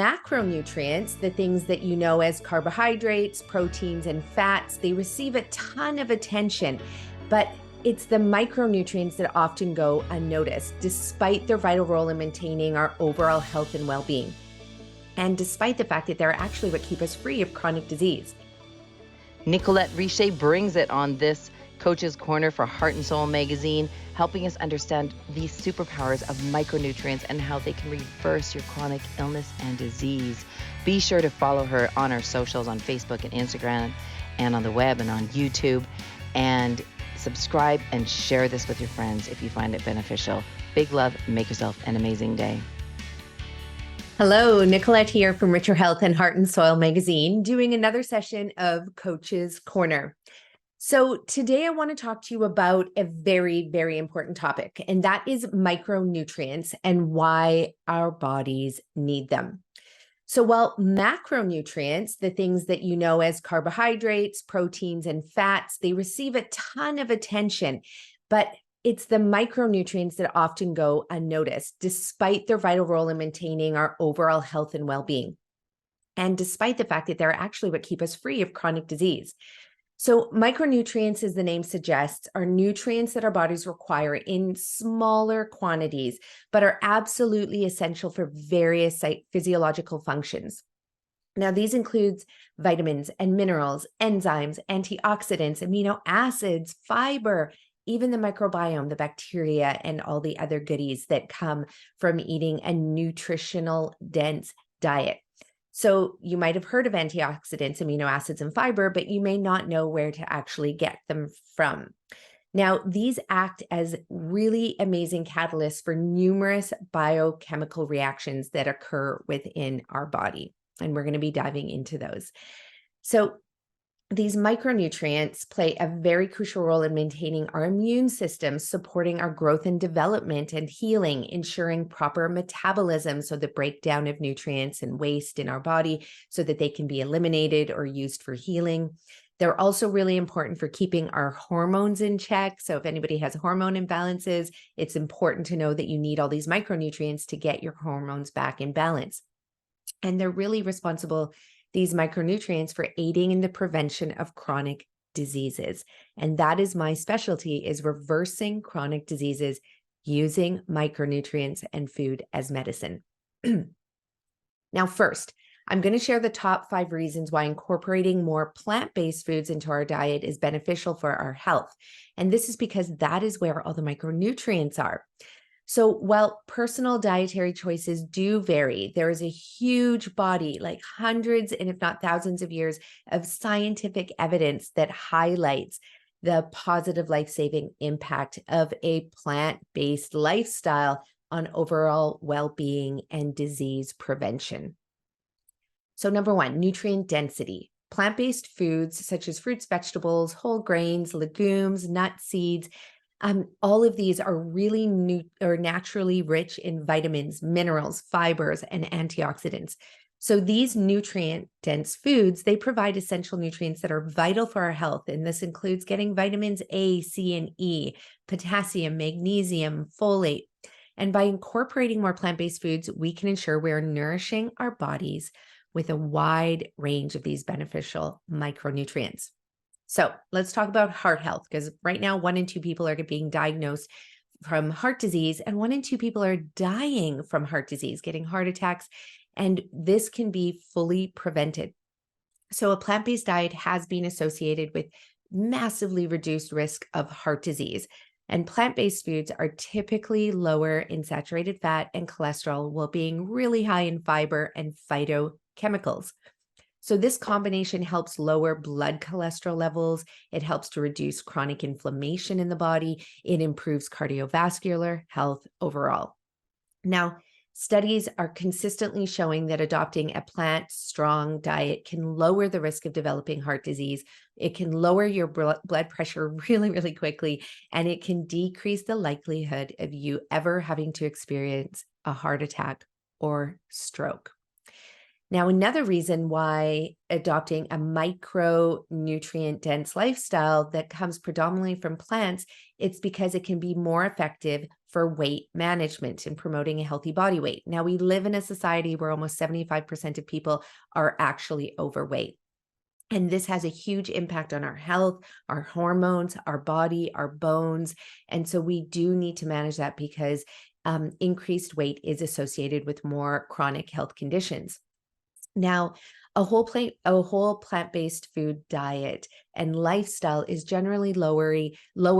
Macronutrients, the things that you know as carbohydrates, proteins, and fats, they receive a ton of attention, but it's the micronutrients that often go unnoticed, despite their vital role in maintaining our overall health and well-being, and despite the fact that they're actually what keep us free of chronic disease. Nicolette Richer brings it on this Coach's Corner for Heart and Soul magazine, helping us understand these superpowers of micronutrients and how they can reverse your chronic illness and disease. Be sure to follow her on our socials on Facebook and Instagram and on the web and on YouTube, and subscribe and share this with your friends if you find it beneficial. Big love. Make yourself an amazing day. Hello, Nicolette here from Richer Health and Heart and Soil magazine, doing another session of Coach's Corner. So today I want to talk to you about a very, very important topic, and that is micronutrients and why our bodies need them. So while macronutrients, the things that you know as carbohydrates, proteins, and fats, they receive a ton of attention, but it's the micronutrients that often go unnoticed, despite their vital role in maintaining our overall health and well-being, and despite the fact that they're actually what keep us free of chronic disease. So micronutrients, as the name suggests, are nutrients that our bodies require in smaller quantities, but are absolutely essential for various physiological functions. Now, these include vitamins and minerals, enzymes, antioxidants, amino acids, fiber, even the microbiome, the bacteria, and all the other goodies that come from eating a nutritional dense diet. So you might have heard of antioxidants, amino acids, and fiber, but you may not know where to actually get them from. Now, these act as really amazing catalysts for numerous biochemical reactions that occur within our body. And we're going to be diving into those. So these micronutrients play a very crucial role in maintaining our immune system, supporting our growth and development and healing, ensuring proper metabolism, so the breakdown of nutrients and waste in our body so that they can be eliminated or used for healing. They're also really important for keeping our hormones in check. So if anybody has hormone imbalances, it's important to know that you need all these micronutrients to get your hormones back in balance. And they're really responsible, these micronutrients, for aiding in the prevention of chronic diseases. And that is my specialty, is reversing chronic diseases using micronutrients and food as medicine. Now, first, I'm going to share the top 5 reasons why incorporating more plant-based foods into our diet is beneficial for our health. And this is because that is where all the micronutrients are. So while personal dietary choices do vary, there is a huge body, like hundreds and if not thousands of years of scientific evidence that highlights the positive life-saving impact of a plant-based lifestyle on overall well-being and disease prevention. So number 1, nutrient density. Plant-based foods such as fruits, vegetables, whole grains, legumes, nuts, seeds, all of these are really naturally rich in vitamins, minerals, fibers, and antioxidants. So these nutrient-dense foods, they provide essential nutrients that are vital for our health. And this includes getting vitamins A, C, and E, potassium, magnesium, folate. And by incorporating more plant-based foods, we can ensure we're nourishing our bodies with a wide range of these beneficial micronutrients. So let's talk about heart health, because right now 1 in 2 people are being diagnosed from heart disease, and 1 in 2 people are dying from heart disease, getting heart attacks, and this can be fully prevented. So a plant-based diet has been associated with massively reduced risk of heart disease, and plant-based foods are typically lower in saturated fat and cholesterol while being really high in fiber and phytochemicals. So this combination helps lower blood cholesterol levels. It helps to reduce chronic inflammation in the body. It improves cardiovascular health overall. Now, studies are consistently showing that adopting a plant-strong diet can lower the risk of developing heart disease. It can lower your blood pressure really, really quickly, and it can decrease the likelihood of you ever having to experience a heart attack or stroke. Now, another reason why adopting a micronutrient dense lifestyle that comes predominantly from plants, it's because it can be more effective for weight management and promoting a healthy body weight. Now, we live in a society where almost 75% of people are actually overweight. And this has a huge impact on our health, our hormones, our body, our bones. And so we do need to manage that because increased weight is associated with more chronic health conditions. Now, a whole plant-based food diet and lifestyle is generally lower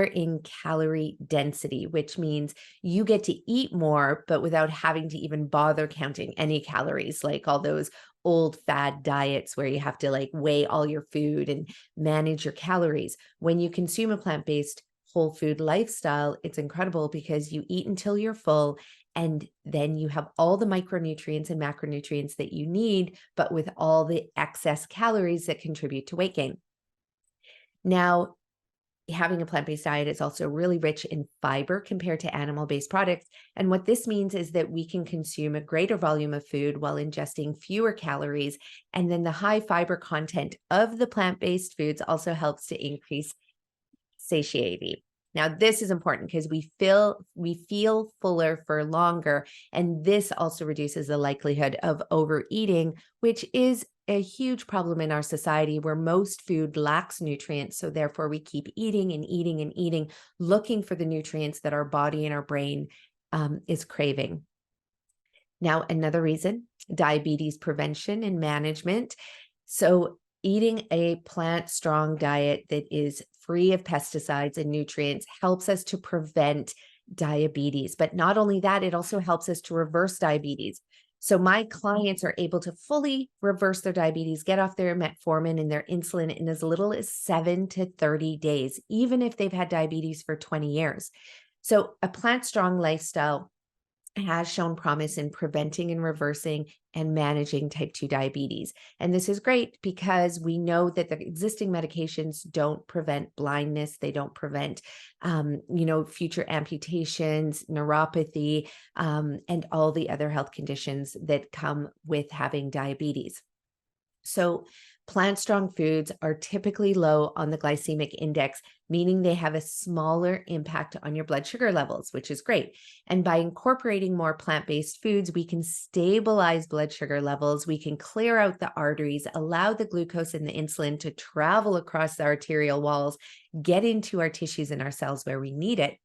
in calorie density, which means you get to eat more, but without having to even bother counting any calories, like all those old fad diets where you have to like weigh all your food and manage your calories. When you consume a plant-based whole food lifestyle, it's incredible because you eat until you're full, and then you have all the micronutrients and macronutrients that you need, but with all the excess calories that contribute to weight gain. Now, having a plant-based diet is also really rich in fiber compared to animal-based products. And what this means is that we can consume a greater volume of food while ingesting fewer calories. And then the high fiber content of the plant-based foods also helps to increase satiety. Now, this is important because we feel fuller for longer, and this also reduces the likelihood of overeating, which is a huge problem in our society where most food lacks nutrients. So therefore, we keep eating and eating and eating, looking for the nutrients that our body and our brain is craving. Now, another reason, diabetes prevention and management. So eating a plant-strong diet that is free of pesticides and nutrients helps us to prevent diabetes. But not only that, it also helps us to reverse diabetes. So my clients are able to fully reverse their diabetes, get off their metformin and their insulin in as little as 7 to 30 days, even if they've had diabetes for 20 years. So a plant-strong lifestyle has shown promise in preventing and reversing and managing type 2 diabetes. And this is great because we know that the existing medications don't prevent blindness. They don't prevent, future amputations, neuropathy, and all the other health conditions that come with having diabetes. So plant-strong foods are typically low on the glycemic index, meaning they have a smaller impact on your blood sugar levels, which is great. And by incorporating more plant-based foods, we can stabilize blood sugar levels, we can clear out the arteries, allow the glucose and the insulin to travel across the arterial walls, get into our tissues and our cells where we need it.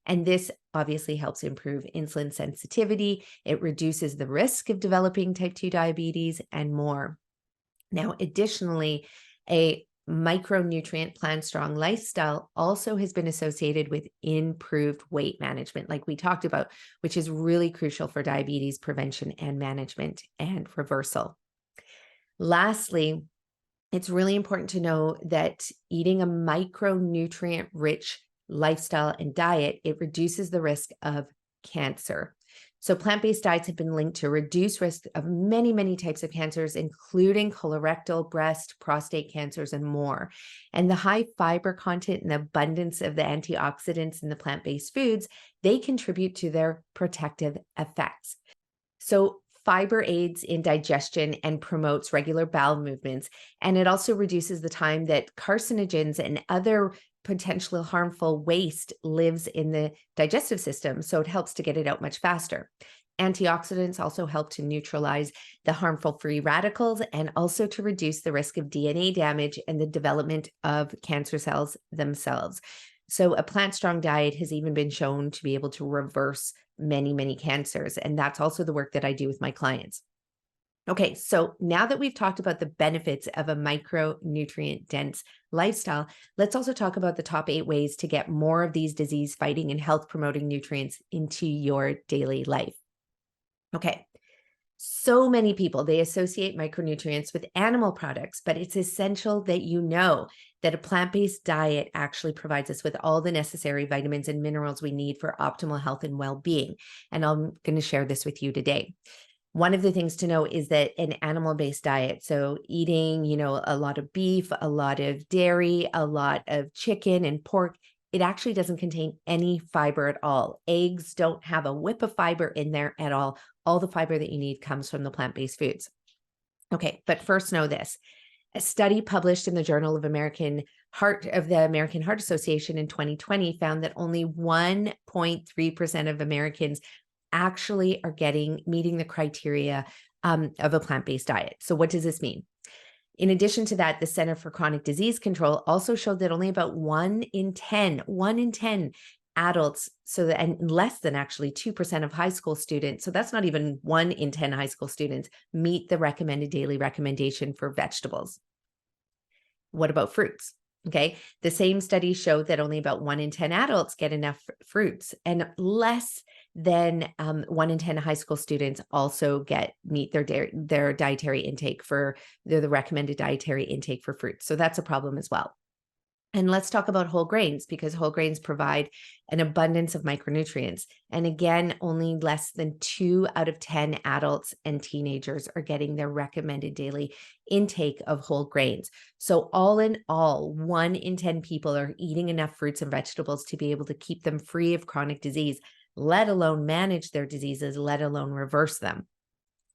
And this obviously helps improve insulin sensitivity. It reduces the risk of developing type 2 diabetes and more. Now, additionally, a micronutrient plant-strong lifestyle also has been associated with improved weight management, like we talked about, which is really crucial for diabetes prevention and management and reversal. Lastly, it's really important to know that eating a micronutrient-rich lifestyle and diet, it reduces the risk of cancer. So plant-based diets have been linked to reduced risk of many, many types of cancers, including colorectal, breast, prostate cancers, and more. And the high fiber content and abundance of the antioxidants in the plant-based foods, they contribute to their protective effects. So fiber aids in digestion and promotes regular bowel movements. And it also reduces the time that carcinogens and other potentially harmful waste lives in the digestive system. So it helps to get it out much faster. Antioxidants also help to neutralize the harmful free radicals and also to reduce the risk of DNA damage and the development of cancer cells themselves. So a plant-strong diet has even been shown to be able to reverse many, many cancers. And that's also the work that I do with my clients. Okay, so now that we've talked about the benefits of a micronutrient dense lifestyle, let's also talk about the top 8 ways to get more of these disease fighting and health promoting nutrients into your daily life. Okay, so many people, they associate micronutrients with animal products, but it's essential that you know that a plant-based diet actually provides us with all the necessary vitamins and minerals we need for optimal health and well-being. And I'm going to share this with you today. One of the things to know is that an animal-based diet, so eating, a lot of beef, a lot of dairy, a lot of chicken and pork, it actually doesn't contain any fiber at all. Eggs don't have a whip of fiber in there at all. All the fiber that you need comes from the plant-based foods. Okay, but first know this. A study published in the Journal of the American Heart Association in 2020 found that only 1.3% of Americans actually are meeting the criteria of a plant-based diet. So what does this mean? In addition to that, the Center for Chronic Disease Control also showed that only about 1 in 10 adults, and less than actually 2% of high school students, so that's not even 1 in 10 high school students, meet the recommended daily recommendation for vegetables. What about fruits? Okay, the same study showed that only about 1 in 10 adults get enough fruits, and less than 1 in 10 high school students also meet their dietary intake for the recommended dietary intake for fruits. So that's a problem as well. And let's talk about whole grains, because whole grains provide an abundance of micronutrients. And again, only less than 2 out of 10 adults and teenagers are getting their recommended daily intake of whole grains. So all in all, 1 in 10 people are eating enough fruits and vegetables to be able to keep them free of chronic disease, let alone manage their diseases, let alone reverse them.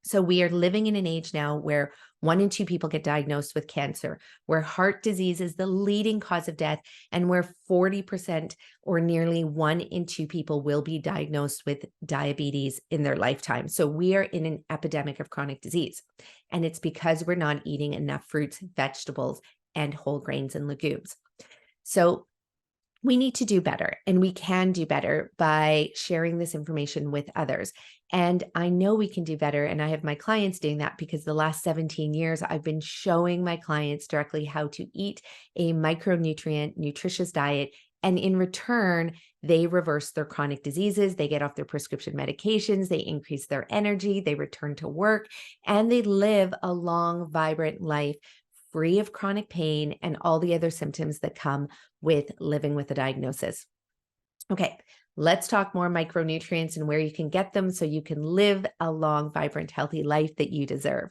So we are living in an age now where 1 in 2 people get diagnosed with cancer, where heart disease is the leading cause of death, and where 40% or nearly 1 in 2 people will be diagnosed with diabetes in their lifetime. So we are in an epidemic of chronic disease, and it's because we're not eating enough fruits, vegetables, and whole grains and legumes. So we need to do better, and we can do better by sharing this information with others. And I know we can do better, and I have my clients doing that because the last 17 years, I've been showing my clients directly how to eat a micronutrient, nutritious diet. And in return, they reverse their chronic diseases, they get off their prescription medications, they increase their energy, they return to work, and they live a long, vibrant life free of chronic pain and all the other symptoms that come with living with a diagnosis. Okay, let's talk more micronutrients and where you can get them so you can live a long, vibrant, healthy life that you deserve.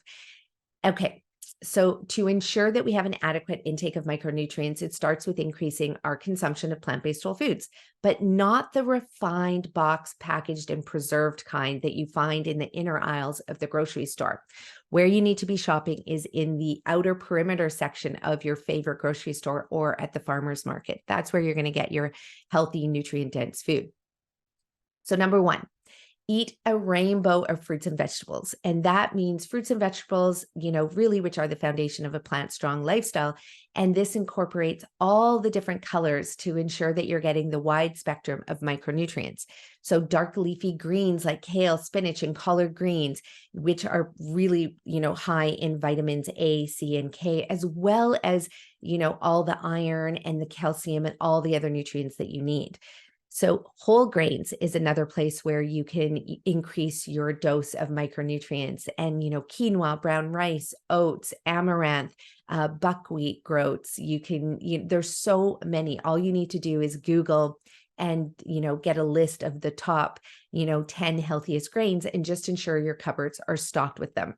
Okay, so to ensure that we have an adequate intake of micronutrients, it starts with increasing our consumption of plant-based whole foods, but not the refined box packaged and preserved kind that you find in the inner aisles of the grocery store. Where you need to be shopping is in the outer perimeter section of your favorite grocery store or at the farmer's market. That's where you're going to get your healthy, nutrient-dense food. So number 1, eat a rainbow of fruits and vegetables. And that means fruits and vegetables, really, which are the foundation of a plant-strong lifestyle. And this incorporates all the different colors to ensure that you're getting the wide spectrum of micronutrients. So dark leafy greens like kale, spinach, and collard greens, which are really, high in vitamins A, C, and K, as well as, all the iron and the calcium and all the other nutrients that you need. So whole grains is another place where you can increase your dose of micronutrients, and, quinoa, brown rice, oats, amaranth, buckwheat groats. There's so many. All you need to do is Google and, get a list of the top, 10 healthiest grains and just ensure your cupboards are stocked with them.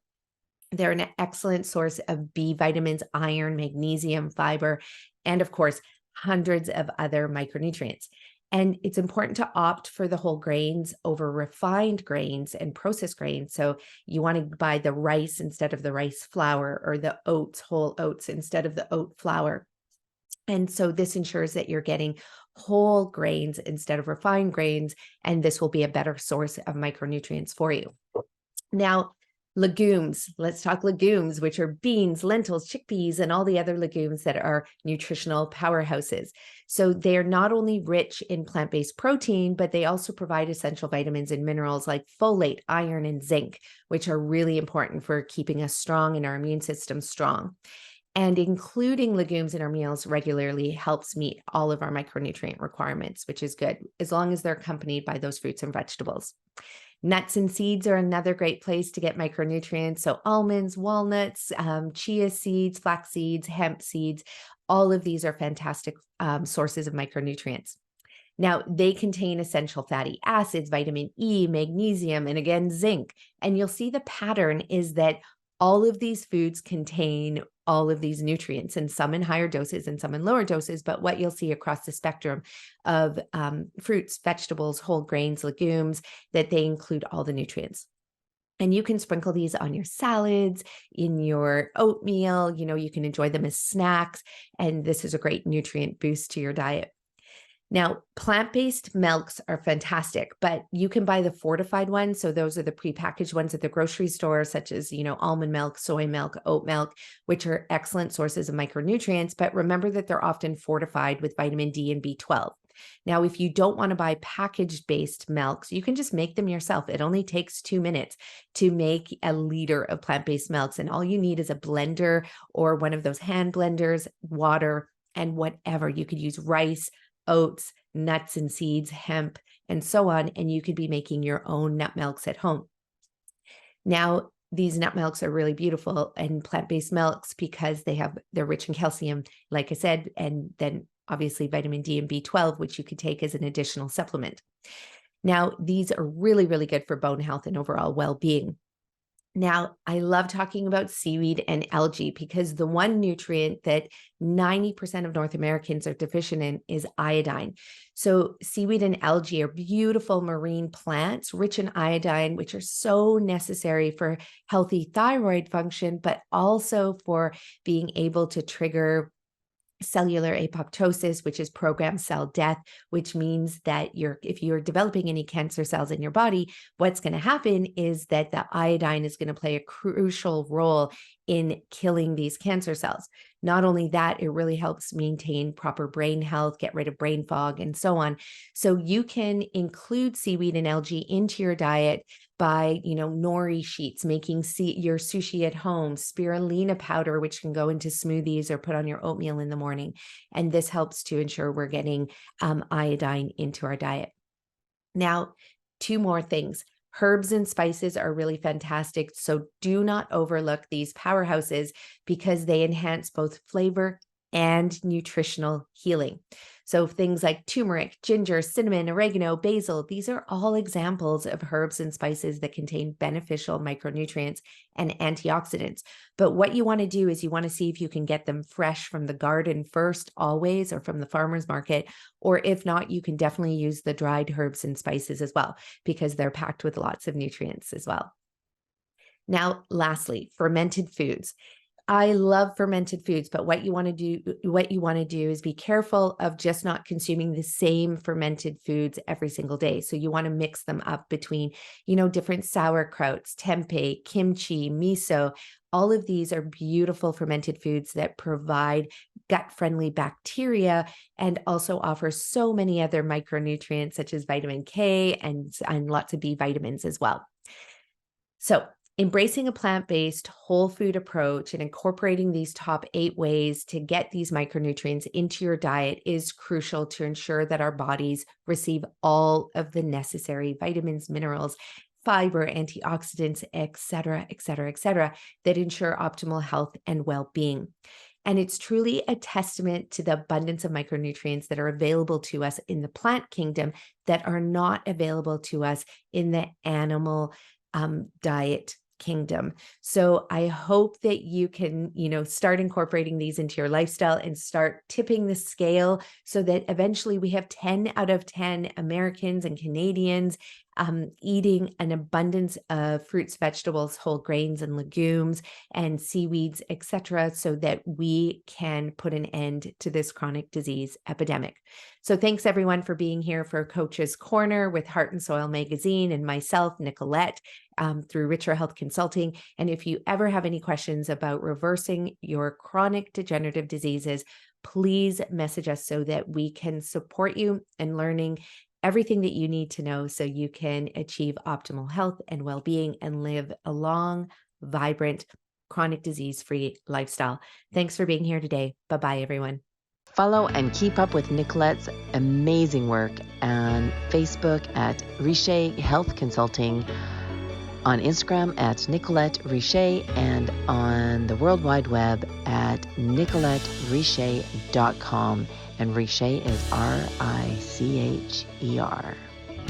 They're an excellent source of B vitamins, iron, magnesium, fiber, and of course, hundreds of other micronutrients. And it's important to opt for the whole grains over refined grains and processed grains. So you want to buy the rice instead of the rice flour, or the oats, whole oats instead of the oat flour. And so this ensures that you're getting whole grains instead of refined grains, and this will be a better source of micronutrients for you. Now, legumes. Let's talk legumes, which are beans, lentils, chickpeas, and all the other legumes that are nutritional powerhouses. So they're not only rich in plant-based protein, but they also provide essential vitamins and minerals like folate, iron, and zinc, which are really important for keeping us strong and our immune system strong. And including legumes in our meals regularly helps meet all of our micronutrient requirements, which is good, as long as they're accompanied by those fruits and vegetables. Nuts and seeds are another great place to get micronutrients. So almonds, walnuts, chia seeds, flax seeds, hemp seeds, all of these are fantastic sources of micronutrients. Now, they contain essential fatty acids, vitamin E, magnesium, and again, zinc. And you'll see the pattern is that all of these foods contain all of these nutrients, and some in higher doses and some in lower doses. But what you'll see across the spectrum of fruits, vegetables, whole grains, legumes, that they include all the nutrients. And you can sprinkle these on your salads, in your oatmeal, you can enjoy them as snacks. And this is a great nutrient boost to your diet. Now, plant-based milks are fantastic, but you can buy the fortified ones. So those are the prepackaged ones at the grocery store, such as, almond milk, soy milk, oat milk, which are excellent sources of micronutrients. But remember that they're often fortified with vitamin D and B12. Now, if you don't want to buy packaged-based milks, you can just make them yourself. It only takes 2 minutes to make a liter of plant-based milks. And all you need is a blender or one of those hand blenders, water, and whatever. You could use rice, oats, nuts and seeds, hemp, and so on, and you could be making your own nut milks at home. Now, these nut milks are really beautiful and plant-based milks because they're rich in calcium, like I said, and then obviously vitamin D and B12, which you could take as an additional supplement. Now, these are really, really good for bone health and overall well-being. Now, I love talking about seaweed and algae because the one nutrient that 90% of North Americans are deficient in is iodine. So seaweed and algae are beautiful marine plants rich in iodine, which are so necessary for healthy thyroid function, but also for being able to trigger cellular apoptosis, which is programmed cell death, which means that if you're developing any cancer cells in your body, what's going to happen is that the iodine is going to play a crucial role in killing these cancer cells. Not only that, it really helps maintain proper brain health, get rid of brain fog, and so on. So you can include seaweed and algae into your diet by, nori sheets, making your sushi at home, spirulina powder, which can go into smoothies or put on your oatmeal in the morning. And this helps to ensure we're getting iodine into our diet. Now, 2 more things. Herbs and spices are really fantastic. So do not overlook these powerhouses because they enhance both flavor and nutritional healing. So things like turmeric, ginger, cinnamon, oregano, basil, these are all examples of herbs and spices that contain beneficial micronutrients and antioxidants. But what you want to do is you want to see if you can get them fresh from the garden first, always, or from the farmer's market. Or if not, you can definitely use the dried herbs and spices as well, because they're packed with lots of nutrients as well. Now, lastly, fermented foods. I love fermented foods, but what you want to do is be careful of just not consuming the same fermented foods every single day. So you want to mix them up between, different sauerkrauts, tempeh, kimchi, miso. All of these are beautiful fermented foods that provide gut-friendly bacteria and also offer so many other micronutrients such as vitamin K and lots of B vitamins as well. So embracing a plant-based whole food approach and incorporating these top 8 ways to get these micronutrients into your diet is crucial to ensure that our bodies receive all of the necessary vitamins, minerals, fiber, antioxidants, et cetera, that ensure optimal health and well-being. And it's truly a testament to the abundance of micronutrients that are available to us in the plant kingdom that are not available to us in the animal diet kingdom. So I hope that you can, start incorporating these into your lifestyle and start tipping the scale so that eventually we have 10 out of 10 Americans and Canadians eating an abundance of fruits, vegetables, whole grains and legumes and seaweeds, etc., so that we can put an end to this chronic disease epidemic. So thanks everyone for being here for Coach's Corner with Heart and Soil Magazine and myself, Nicolette, through Richer Health Consulting. And if you ever have any questions about reversing your chronic degenerative diseases, please message us so that we can support you in learning everything that you need to know so you can achieve optimal health and well-being and live a long, vibrant, chronic disease-free lifestyle. Thanks for being here today. Bye-bye, everyone. Follow and keep up with Nicolette's amazing work on Facebook at Richer Health Consulting, on Instagram at Nicolette Richer, and on the World Wide Web at nicolettericher.com. And Richer is Richer.